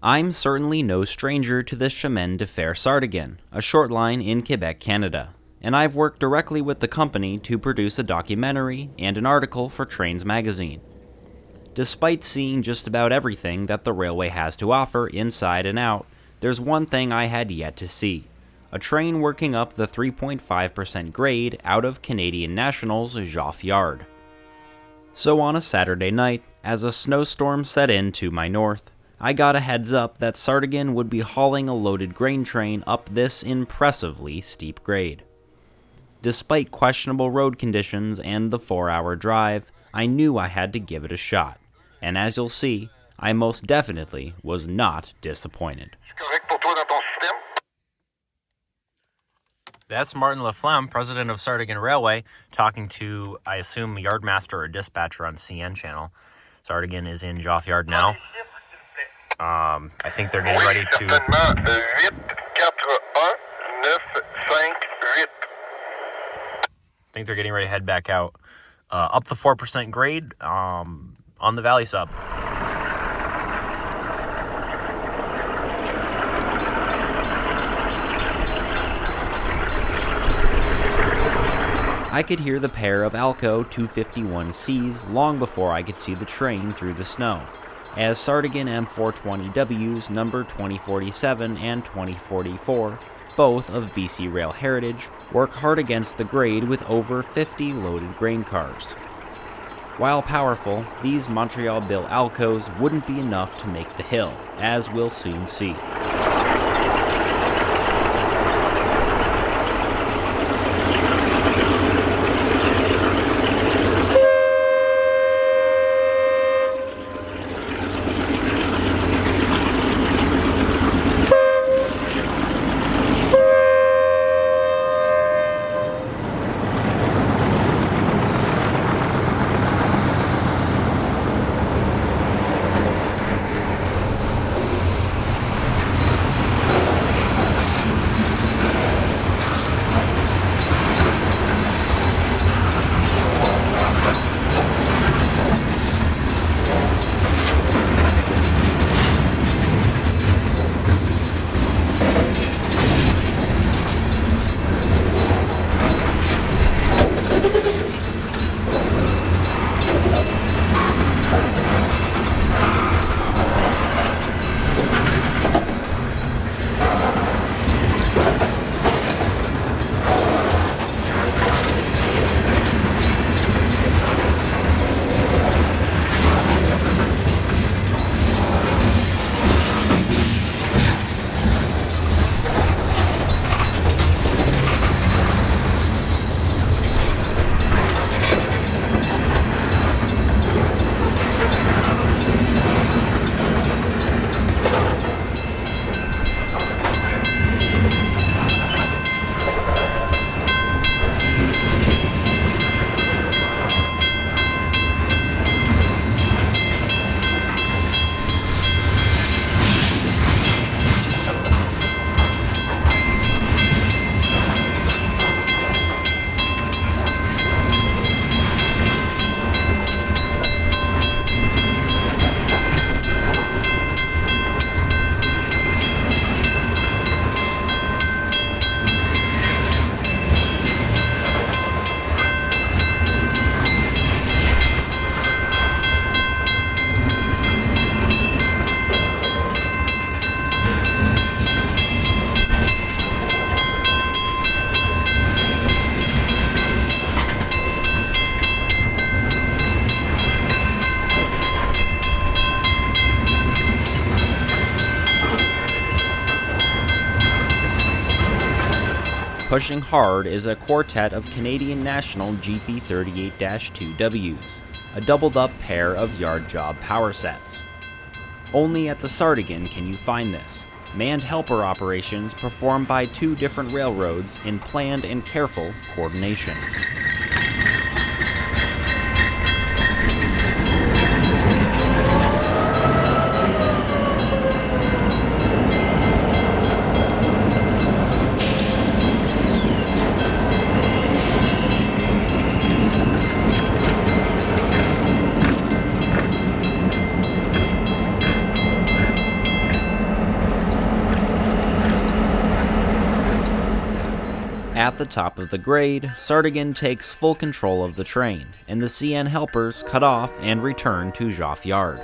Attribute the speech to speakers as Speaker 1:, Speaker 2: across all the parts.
Speaker 1: I'm certainly no stranger to the Chemin de fer Sardigan, a short line in Quebec, Canada, and I've worked directly with the company to produce a documentary and an article for Trains magazine. Despite seeing just about everything that the railway has to offer inside and out, there's one thing I had yet to see: a train working up the 3.5% grade out of Canadian National's Joffre yard. So on a Saturday night, as a snowstorm set in to my north, I got a heads up that Sardigan would be hauling a loaded grain train up this impressively steep grade. Despite questionable road conditions and the 4-hour drive, I knew I had to give it a shot, and as you'll see, I most definitely was not disappointed.
Speaker 2: That's Martin Laflamme, president of Sartigan Railway, talking to, I assume, a yardmaster or dispatcher on CN channel. Sardigan is in Joffre Yard now. I think they're getting ready to... head back out. Up the 4% grade on the Valley Sub.
Speaker 1: I could hear the pair of Alco 251Cs long before I could see the train through the snow, as Sardigan M420Ws number 2047 and 2044, both of BC Rail heritage, work hard against the grade with over 50 loaded grain cars. While powerful, these Montreal-built Alcos wouldn't be enough to make the hill, as we'll soon see. Pushing hard is a quartet of Canadian National GP38-2Ws, a doubled-up pair of yard job power sets. Only at the Sardigan can you find this, manned helper operations performed by two different railroads in planned and careful coordination. At the top of the grade, Sardigan takes full control of the train, and the CN helpers cut off and return to Joffre Yard.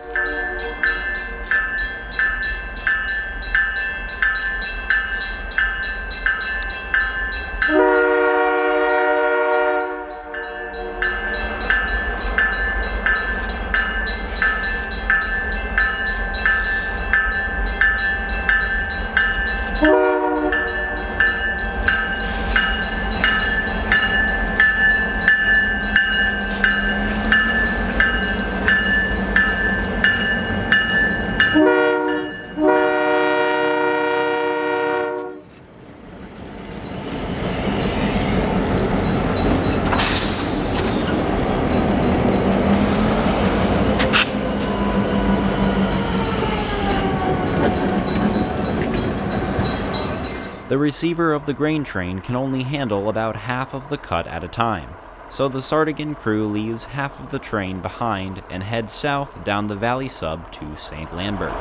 Speaker 1: The receiver of the grain train can only handle about half of the cut at a time, so the Sardigan crew leaves half of the train behind and heads south down the valley sub to St-Lambert.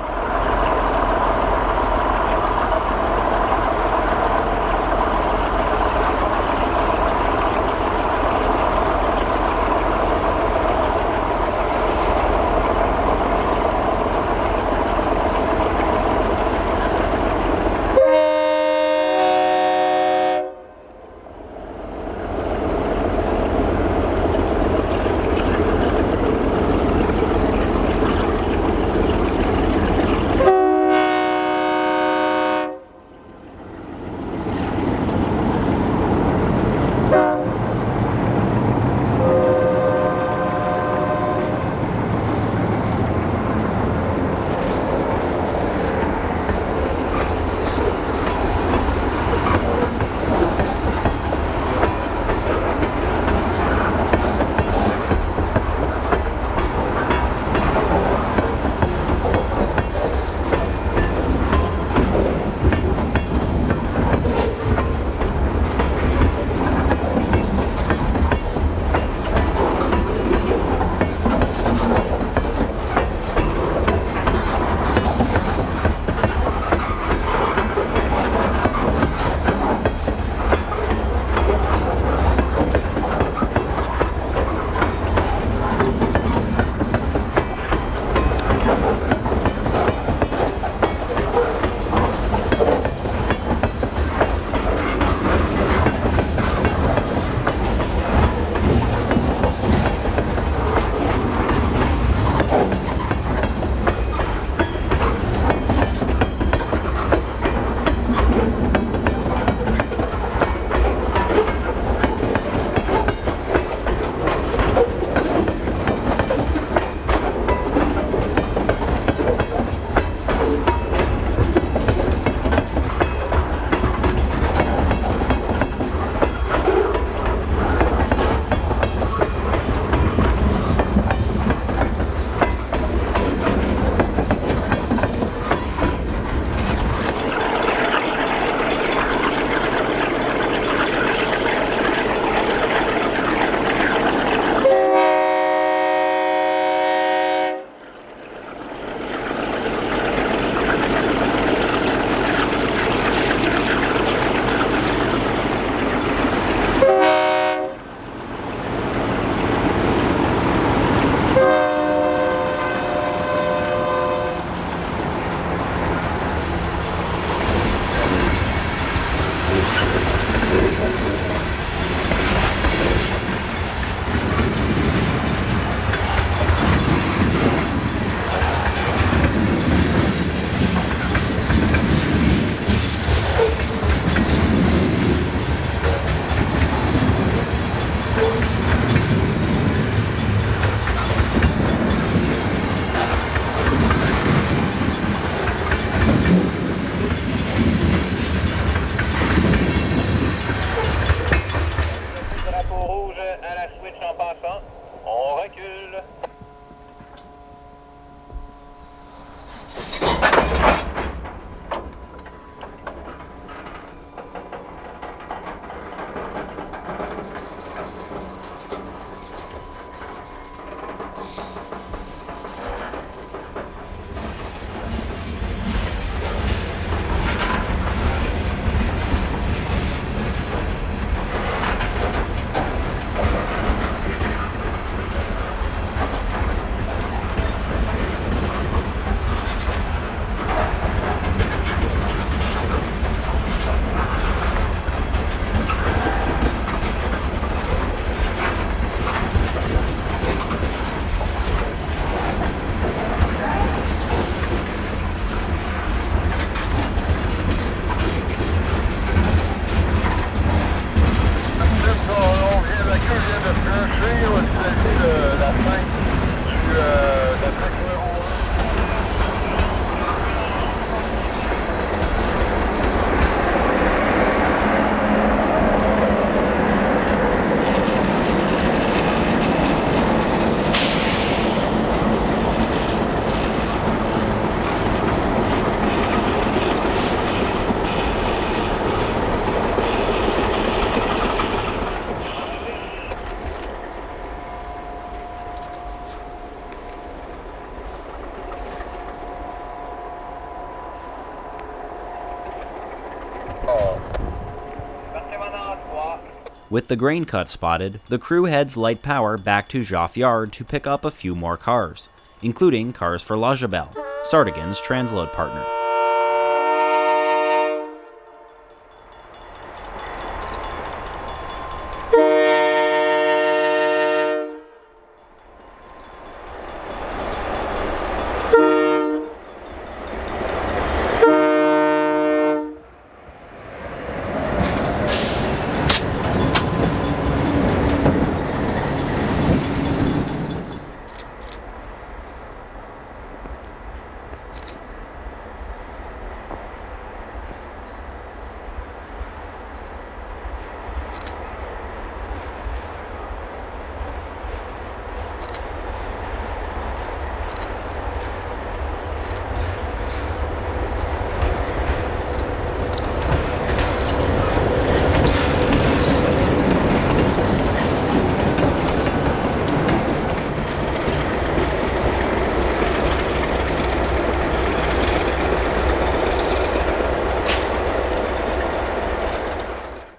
Speaker 1: With the grain cut spotted, the crew heads light power back to Joffre Yard to pick up a few more cars, including cars for Logibel, Sardigan's transload partner.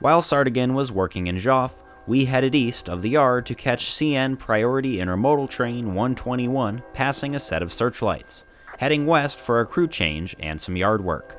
Speaker 1: While Sardigan was working in Joffre, we headed east of the yard to catch CN Priority Intermodal Train 121 passing a set of searchlights, heading west for a crew change and some yard work.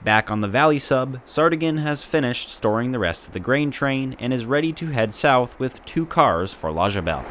Speaker 1: Back on the Valley Sub, Sardigan has finished storing the rest of the grain train and is ready to head south with 2 cars for Logibel.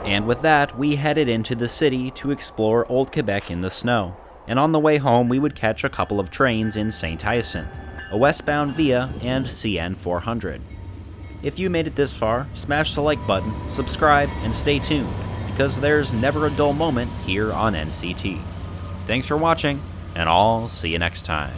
Speaker 1: And with that, we headed into the city to explore Old Quebec in the snow. And on the way home, we would catch a couple of trains in St-Hyacinthe, a westbound Via, and CN 400. If you made it this far, smash the like button, subscribe, and stay tuned, because there's never a dull moment here on NCT. Thanks for watching, and I'll see you next time.